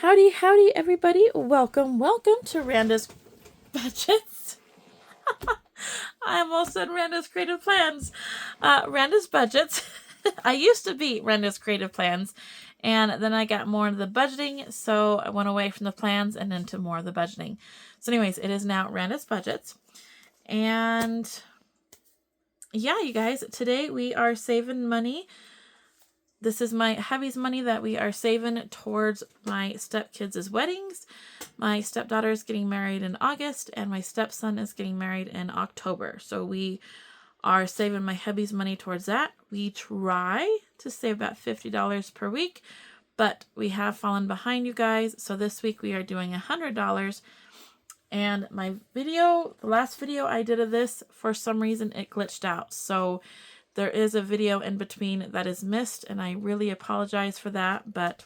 Howdy, howdy, everybody. Welcome to Randa's Budgets. I almost said Randa's Creative Plans. Randa's Budgets. I used to be Randa's Creative Plans, and then I got more into the budgeting, so I went away from the plans and into more of the budgeting. So anyways, it is now Randa's Budgets. And yeah, you guys, today we are saving money. This is my hubby's money that we are saving towards my stepkids' weddings. My stepdaughter is getting married in August, and my stepson is getting married in October. So we are saving my hubby's money towards that. We try to save about $50 per week, but we have fallen behind, you guys. So this week we are doing $100. And my video, the last video I did of this, for some reason it glitched out. So there is a video in between that is missed, and I really apologize for that. But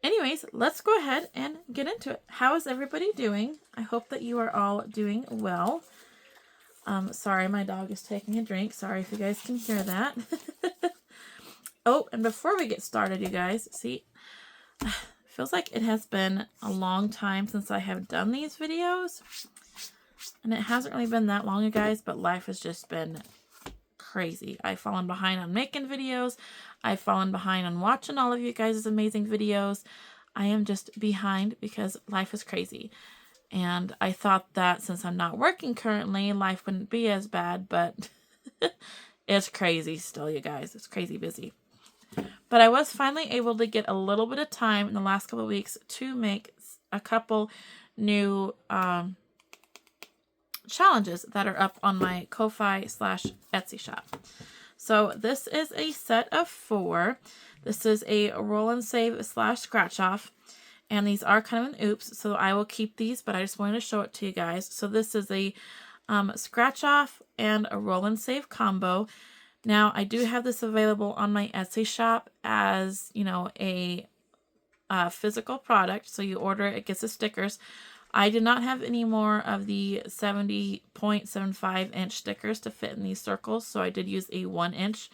anyways, let's go ahead and get into it. How is everybody doing? I hope that you are all doing well. Sorry, my dog is taking a drink. Sorry if you guys can hear that. Oh, and before we get started, you guys, see, it feels like it has been a long time since I have done these videos. And it hasn't really been that long, you guys, but life has just been crazy. I've fallen behind on making videos. I've fallen behind on watching all of you guys' amazing videos. I am just behind because life is crazy. And I thought that since I'm not working currently, life wouldn't be as bad, but it's crazy still, you guys. It's crazy busy. But I was finally able to get a little bit of time in the last couple of weeks to make a couple new challenges that are up on my Ko-Fi/Etsy shop. So this is a set of 4. This is a roll and save / scratch off. And these are kind of an oops, so I will keep these, but I just wanted to show it to you guys. So this is a scratch off and a roll and save combo. Now, I do have this available on my Etsy shop as, you know, a physical product. So you order it, it gets the stickers. I did not have any more of the 70.75 inch stickers to fit in these circles, so I did use a 1 inch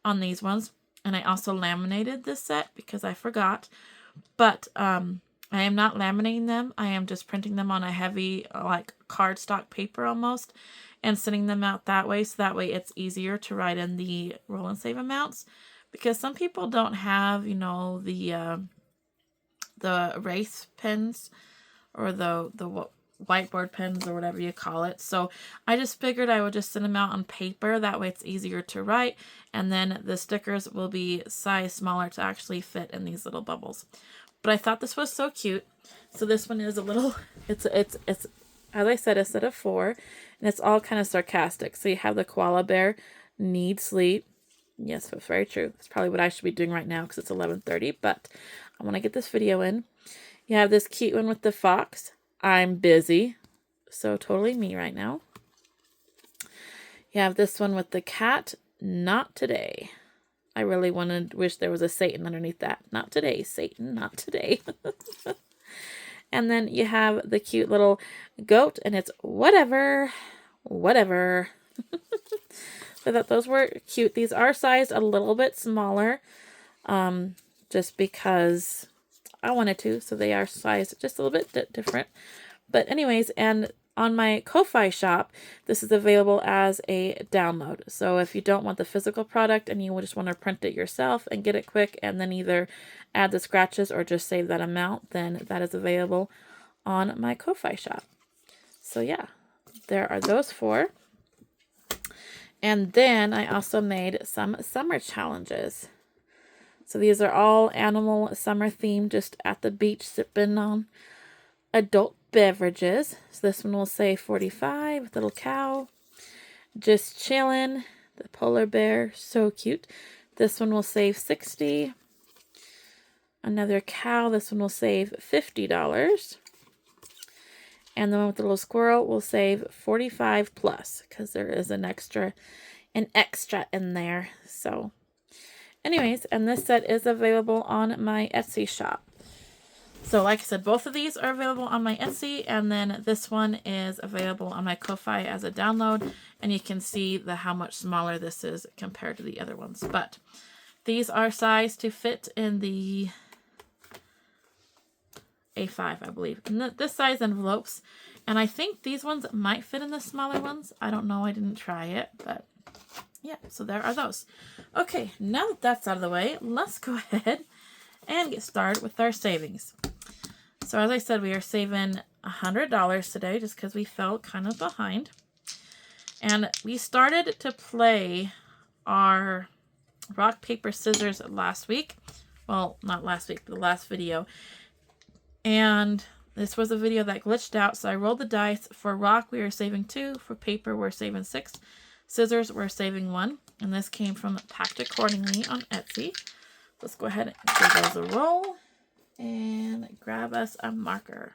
on these ones. And I also laminated this set because I forgot. But I am not laminating them. I am just printing them on a heavy, like, cardstock paper almost, and sending them out that way. So that way it's easier to write in the roll and save amounts. Because some people don't have, you know, the erase pens or the whiteboard pens or whatever you call it. So I just figured I would just send them out on paper. That way it's easier to write. And then the stickers will be size smaller to actually fit in these little bubbles. But I thought this was so cute. So this one is a little, it's as I said, a set of 4. And it's all kind of sarcastic. So you have the koala bear, need sleep. Yes, that's very true. It's probably what I should be doing right now because it's 11:30. But I want to get this video in. You have this cute one with the fox. I'm busy. So totally me right now. You have this one with the cat. Not today. I really wish there was a Satan underneath that. Not today, Satan. Not today. And then you have the cute little goat, and it's whatever. Whatever. So I thought those were cute. These are sized a little bit smaller. Just because I wanted to, so they are sized just a little bit different. But anyways, and on my Ko-Fi shop, this is available as a download. So if you don't want the physical product and you just want to print it yourself and get it quick and then either add the scratches or just save that amount, then that is available on my Ko-Fi shop. So yeah, there are those 4. And then I also made some summer challenges. So these are all animal summer themed, just at the beach sipping on adult beverages. So this one will say 45 with little cow. Just chilling, the polar bear, so cute. This one will save 60. Another cow, this one will save $50. And the one with the little squirrel will save 45 plus because there is an extra in there. So anyways, and this set is available on my Etsy shop. So like I said, both of these are available on my Etsy, and then this one is available on my Ko-Fi as a download, and you can see how much smaller this is compared to the other ones. But these are sized to fit in the A5, I believe. And this size envelopes. And I think these ones might fit in the smaller ones. I don't know. I didn't try it. But yeah, so there are those. Okay, now that that's out of the way, let's go ahead and get started with our savings. So as I said, we are saving $100 today just because we fell kind of behind. And we started to play our rock, paper, scissors last week. Well, not last week, but the last video. And this was a video that glitched out. So I rolled the dice. For rock, we were saving 2. For paper, we're saving 6. Scissors, we're saving 1. And this came from Packed Accordingly on Etsy. Let's go ahead and give those a roll. And grab us a marker.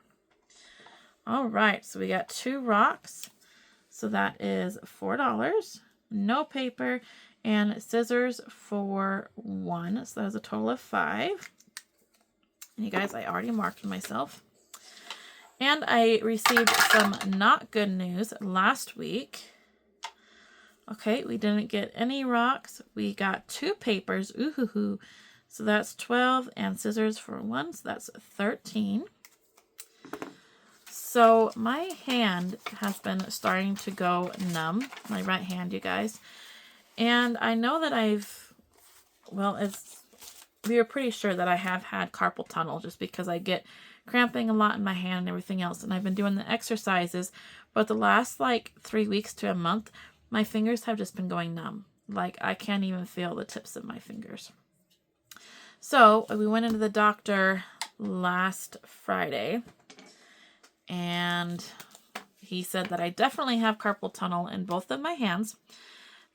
All right, so we got 2 rocks. So that is $4. No paper. And scissors for 1. So that was a total of 5. And you guys, I already marked myself. And I received some not good news last week. Okay, we didn't get any rocks. We got 2 papers. Ooh-hoo-hoo. So that's 12, and scissors for 1, so that's 13. So my hand has been starting to go numb, my right hand, you guys. And I know that we are pretty sure that I have had carpal tunnel just because I get cramping a lot in my hand and everything else. And I've been doing the exercises, but the last like 3 weeks to a month, my fingers have just been going numb. Like I can't even feel the tips of my fingers. So we went into the doctor last Friday, and he said that I definitely have carpal tunnel in both of my hands.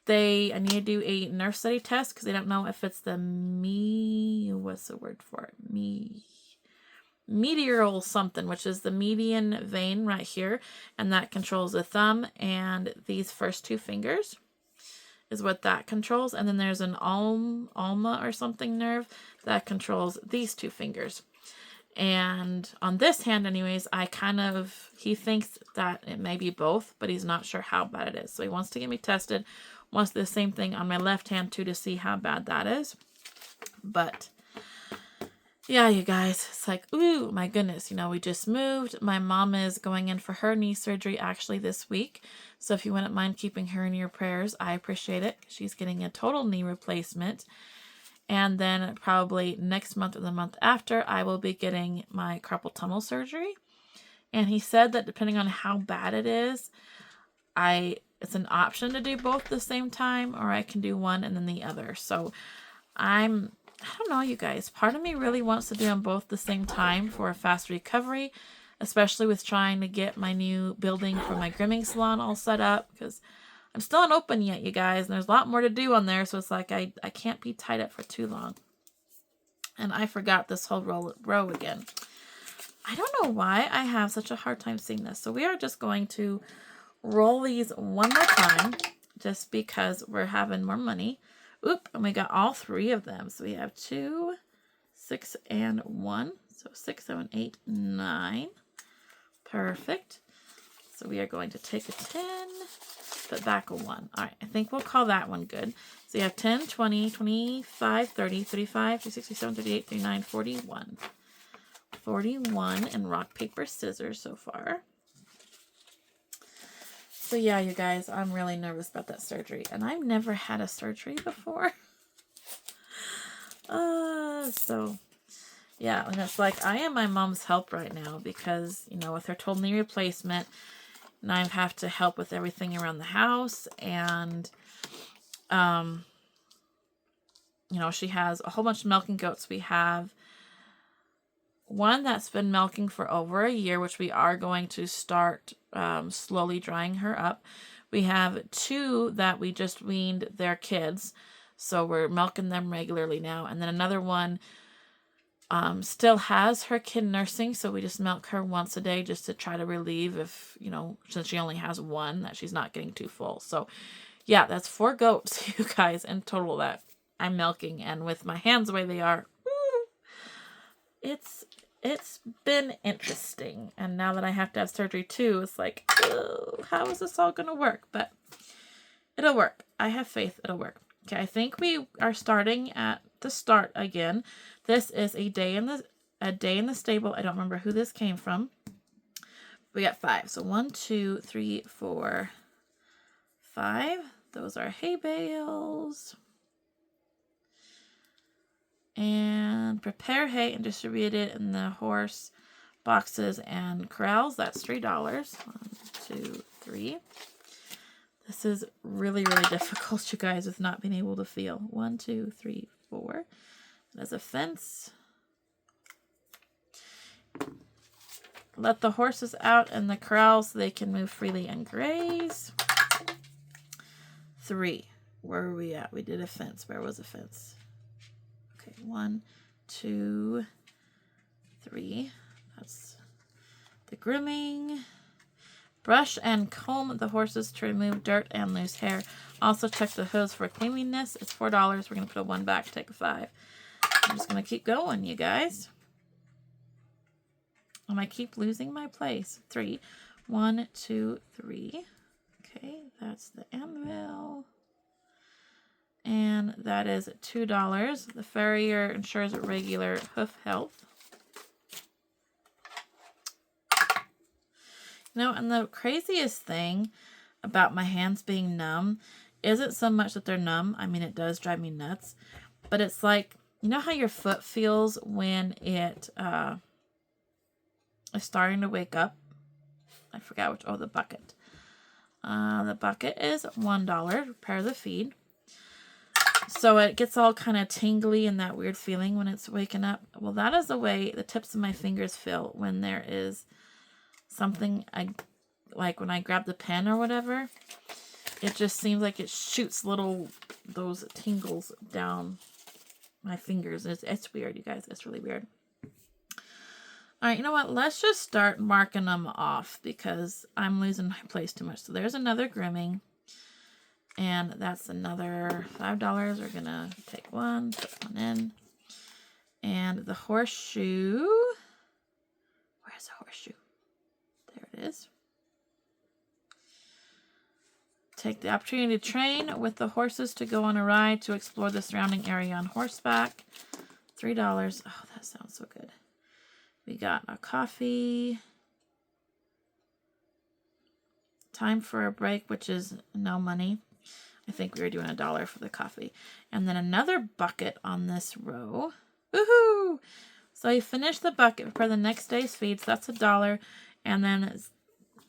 I need to do a nerve study test because they don't know if it's the medial something, which is the median vein right here, and that controls the thumb and these first 2 fingers. Is what that controls. And then there's an ulna or something nerve that controls these 2 fingers. And on this hand anyways, he thinks that it may be both, but he's not sure how bad it is. So he wants to get me tested. Wants the same thing on my left hand too to see how bad that is. But yeah, you guys, it's like, ooh, my goodness, we just moved. My mom is going in for her knee surgery actually this week. So if you wouldn't mind keeping her in your prayers, I appreciate it. She's getting a total knee replacement. And then probably next month or the month after, I will be getting my carpal tunnel surgery. And he said that depending on how bad it is, it's an option to do both at the same time, or I can do one and then the other. So I don't know, you guys. Part of me really wants to do them both at the same time for a fast recovery, especially with trying to get my new building for my grooming salon all set up, because I'm still not open yet, you guys, and there's a lot more to do on there, so it's like I can't be tied up for too long. And I forgot this whole row again. I don't know why I have such a hard time seeing this. So we are just going to roll these one more time, just because we're having more money. Oop, and we got all 3 of them. So we have 2, 6, and 1. So 6, 7, 8, 9. Perfect. So we are going to take a 10, put back a 1. All right, I think we'll call that one good. So you have 10, 20, 25, 30, 35, 36, 37, 38, 39, 41. 41 in rock, paper, scissors so far. So yeah, you guys, I'm really nervous about that surgery. And I've never had a surgery before. So yeah, and it's like I am my mom's help right now because, with her total knee replacement, and I have to help with everything around the house. And, she has a whole bunch of milking goats. We have one that's been milking for over a year, which we are going to start slowly drying her up. We have 2 that we just weaned their kids, so we're milking them regularly now. And then another one still has her kid nursing, so we just milk her once a day just to try to relieve if, since she only has 1, that she's not getting too full. So yeah, that's 4 goats, you guys, in total that I'm milking. And with my hands the way they are, it's been interesting. And now that I have to have surgery too, it's like, oh, how is this all going to work? But it'll work. I have faith it'll work. Okay, I think we are starting at the start again. This is a day in the A Day in the Stable. I don't remember who this came from. We got 5. So 1, 2, 3, 4, 5. Those are hay bales. And prepare hay and distribute it in the horse boxes and corrals. That's $3. 1, 2, 3. This is really, really difficult, you guys, with not being able to feel. 1, 2, 3, 4. There's a fence. Let the horses out in the corral so they can move freely and graze. 3. Where are we at? We did a fence. Where was the fence? Okay, 1, 2, 3. That's the grooming. Brush and comb the horses to remove dirt and loose hair. Also check the hooves for cleanliness. It's $4. We're going to put a 1 back, take a 5. I'm just going to keep going, you guys. And I keep losing my place. 3. 1, 2, 3. Okay, that's the anvil. And that is $2. The farrier ensures regular hoof health. You know, and the craziest thing about my hands being numb isn't so much that they're numb. I mean, it does drive me nuts. But it's like, you know how your foot feels when it is starting to wake up? I forgot which. Oh, the bucket. The bucket is $1. Prepare the feed. So it gets all kind of tingly and that weird feeling when it's waking up. Well, that is the way the tips of my fingers feel when there is something like when I grab the pen or whatever. It just seems like it shoots those tingles down my fingers. It's weird, you guys. It's really weird. All right, you know what? Let's just start marking them off because I'm losing my place too much. So there's another grooming. And that's another $5. We're going to take 1, put 1 in. And the horseshoe. Where's the horseshoe? There it is. Take the opportunity to train with the horses to go on a ride to explore the surrounding area on horseback. $3. Oh, that sounds so good. We got a coffee. Time for a break, which is no money. I think we were doing $1 for the coffee. And then another bucket on this row. Woohoo! So you finish the bucket, prepare the next day's feeds. That's $1. And then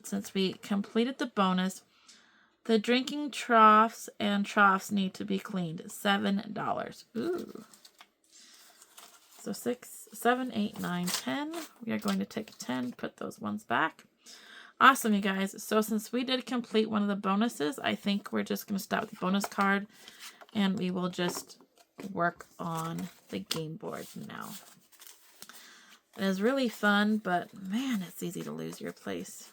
since we completed the bonus, the drinking troughs and troughs need to be cleaned. $7. Ooh. So 6, 7, 8, 9, 10. We are going to take 10, put those ones back. Awesome, you guys. So since we did complete one of the bonuses, I think we're just going to stop with the bonus card and we will just work on the game board now. It is really fun, but man, it's easy to lose your place.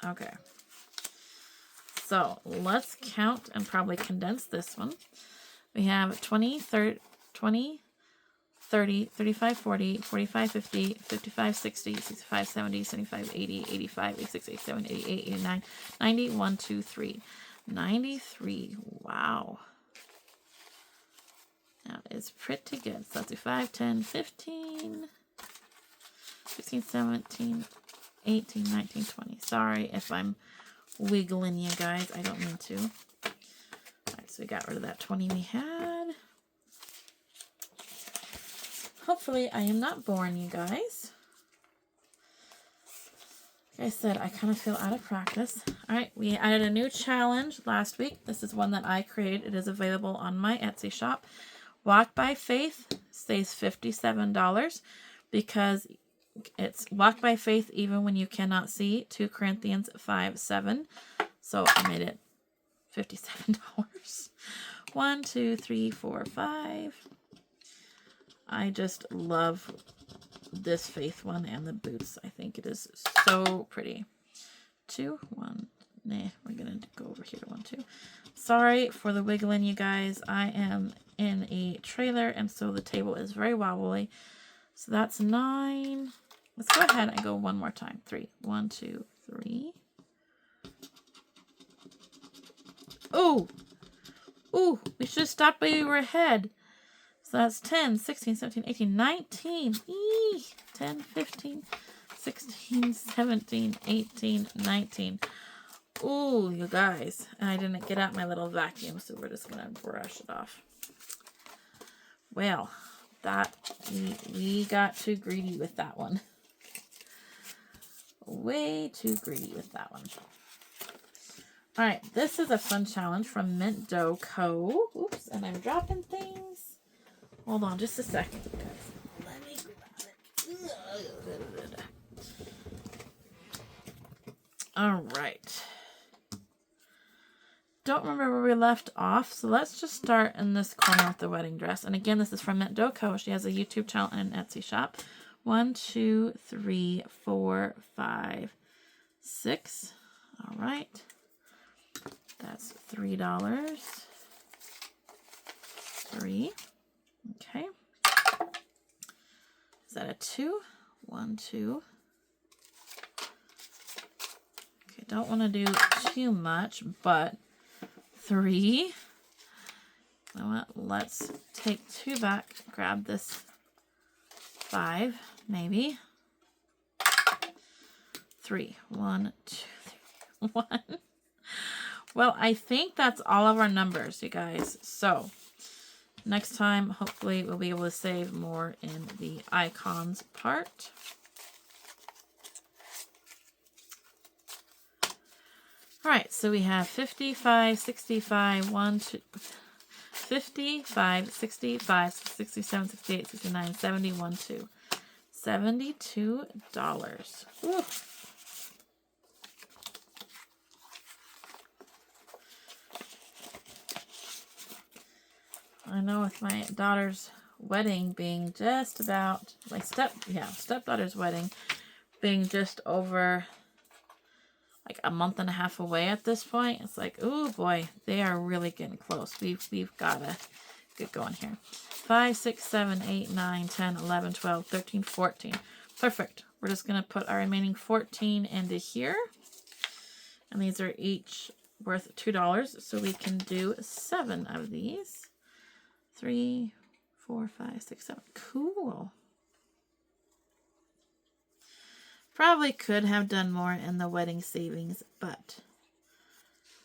Okay. So let's count and probably condense this one. We have 20, 30, 35, 40, 45, 50, 55, 60, 65, 70, 75, 80, 85, 86, 87, 88, 89, 90, 1, 2, 3. 93. Wow. That is pretty good. So let's do 5, 10, 15, 16, 17, 18, 19, 20. Sorry if I'm wiggling you guys. I don't mean to. Alright, so we got rid of that 20 we had. Hopefully I am not boring you guys. Like I said, I kind of feel out of practice. Alright, we added a new challenge last week. This is one that I created. It is available on my Etsy shop. Walk by Faith stays $57 because it's walk by faith even when you cannot see. 2 Corinthians 5:7. So I made it $57. 1, 2, 3, 4, 5. I just love this faith one and the boots. I think it is so pretty. 2, 1. Nah, we're going to go over here to 1, 2. Sorry for the wiggling, you guys. I am in a trailer, and so the table is very wobbly. So that's 9. Let's go ahead and go one more time. 3. 1, 2, 3. Oh! Ooh, we should have stopped while we were ahead. So So that's 10, 16, 17, 18, 19. 10, 15, 16, 17, 18, 19. Ooh, you guys. And I didn't get out my little vacuum, so we're just going to brush it off. Well, that we got too greedy with that one. Way too greedy with that one. All right, this is a fun challenge from Mint Dough Co. Oops, and I'm dropping things. Hold on just a second, guys. Let me grab it. All right. Don't remember where we left off, so let's just start in this corner with the wedding dress. And again, this is from Mint Dough Co. She has a YouTube channel and an Etsy shop. 1, 2, 3, 4, 5, 6. All right. That's $3. 3. Okay. Is that a 2? 1, 2. Okay, don't want to do too much, but 3. You know what? Let's take 2 back. Grab this 5, maybe. 3. 1, 2, 3, 1. Well, I think that's all of our numbers, you guys. So next time, hopefully, we'll be able to save more in the icons part. All right, so we have 55, 65, 1, 2, 55, 65, 67, 68, 69, 70, 1, 2. $72. Woo. I know with my daughter's wedding being just about, my stepdaughter's wedding being just over like a month and a half away at this point. It's like, oh boy, they are really getting close. We've got to get going here. 5, 6, 7, 8, 9, 10, 11, 12, 13, 14. Perfect. We're just going to put our remaining 14 into here. And these are each worth $2. So we can do 7 of these. 3, 4, 5, 6, 7. Cool. Probably could have done more in the wedding savings, but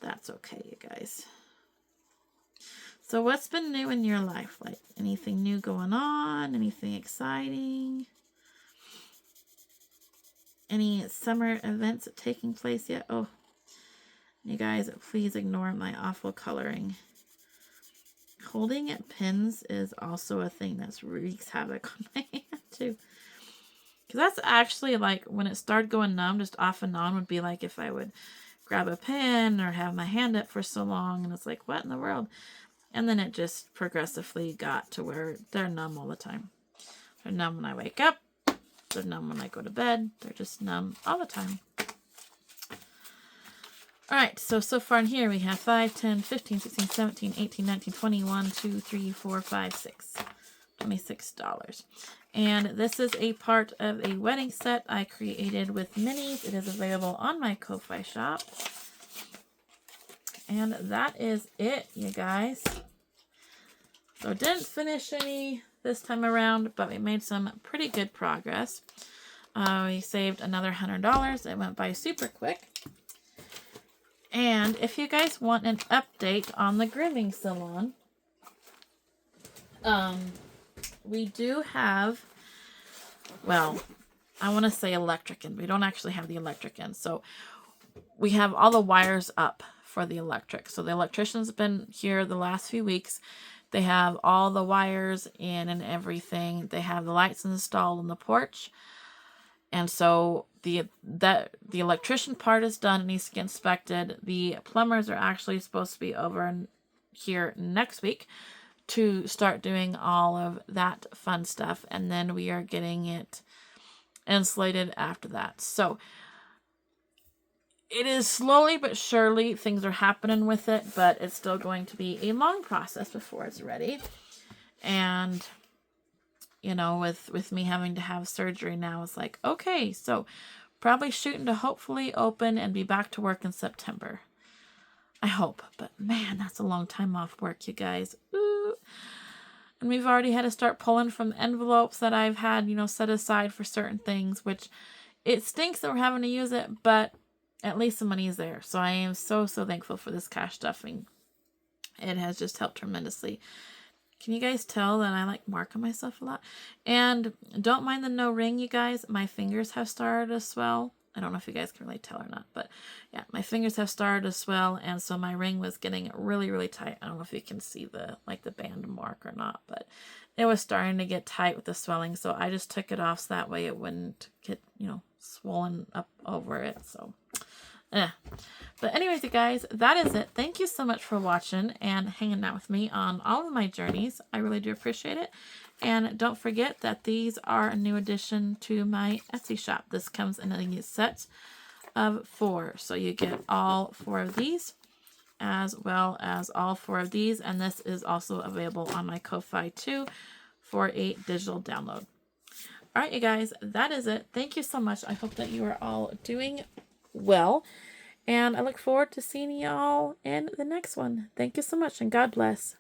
that's okay, you guys. So what's been new in your life? Like anything new going on? Anything exciting? Any summer events taking place yet? Oh, you guys, please ignore my awful coloring. Holding pins is also a thing that's wreaks havoc on my hand too. Because that's actually like when it started going numb, just off and on would be like if I would grab a pen or have my hand up for so long and it's like, what in the world? And then it just progressively got to where they're numb all the time. They're numb when I wake up. They're numb when I go to bed. They're just numb all the time. All right, so far in here we have 5, 10, 15, 16, 17, 18, 19, 20, 1, 2, 3, 4, 5, 6. $26. And this is a part of a wedding set I created with minis. It is available on my Ko-Fi shop. And that is it, you guys. So didn't finish any this time around, but we made some pretty good progress. We saved another $100. It went by super quick. And if you guys want an update on the grooming salon, we do have, well, I want to say electric in. We don't actually have the electric in. So we have all the wires up for the electric. So the electrician's been here the last few weeks. They have all the wires in and everything. They have the lights installed on the porch. And so the electrician part is done. It needs to get inspected. The plumbers are actually supposed to be over here next week to start doing all of that fun stuff. And then we are getting it insulated after that. So it is slowly but surely things are happening with it, but it's still going to be a long process before it's ready. And you know, with me having to have surgery now, it's like, okay, so probably shooting to hopefully open and be back to work in September. I hope, but man, that's a long time off work, you guys. Ooh. And we've already had to start pulling from the envelopes that I've had, you know, set aside for certain things, which it stinks that we're having to use it, but at least the money is there. So I am so, so thankful for this cash stuffing. It has just helped tremendously. Can you guys tell that I like marking myself a lot? And don't mind the no ring, you guys. My fingers have started to swell. I don't know if you guys can really tell or not, but yeah, my fingers have started to swell, and so my ring was getting really, really tight. I don't know if you can see the band mark or not, but it was starting to get tight with the swelling, so I just took it off so that way it wouldn't get, you know, swollen up over it. So but anyways, you guys, that is it. Thank you so much for watching and hanging out with me on all of my journeys. I really do appreciate it. And don't forget that these are a new addition to my Etsy shop. This comes in a set of 4. So you get all 4 of these as well as all 4 of these. And this is also available on my Ko-Fi too for a digital download. All right, you guys, that is it. Thank you so much. I hope that you are all doing well, and I look forward to seeing y'all in the next one. Thank you so much, and God bless.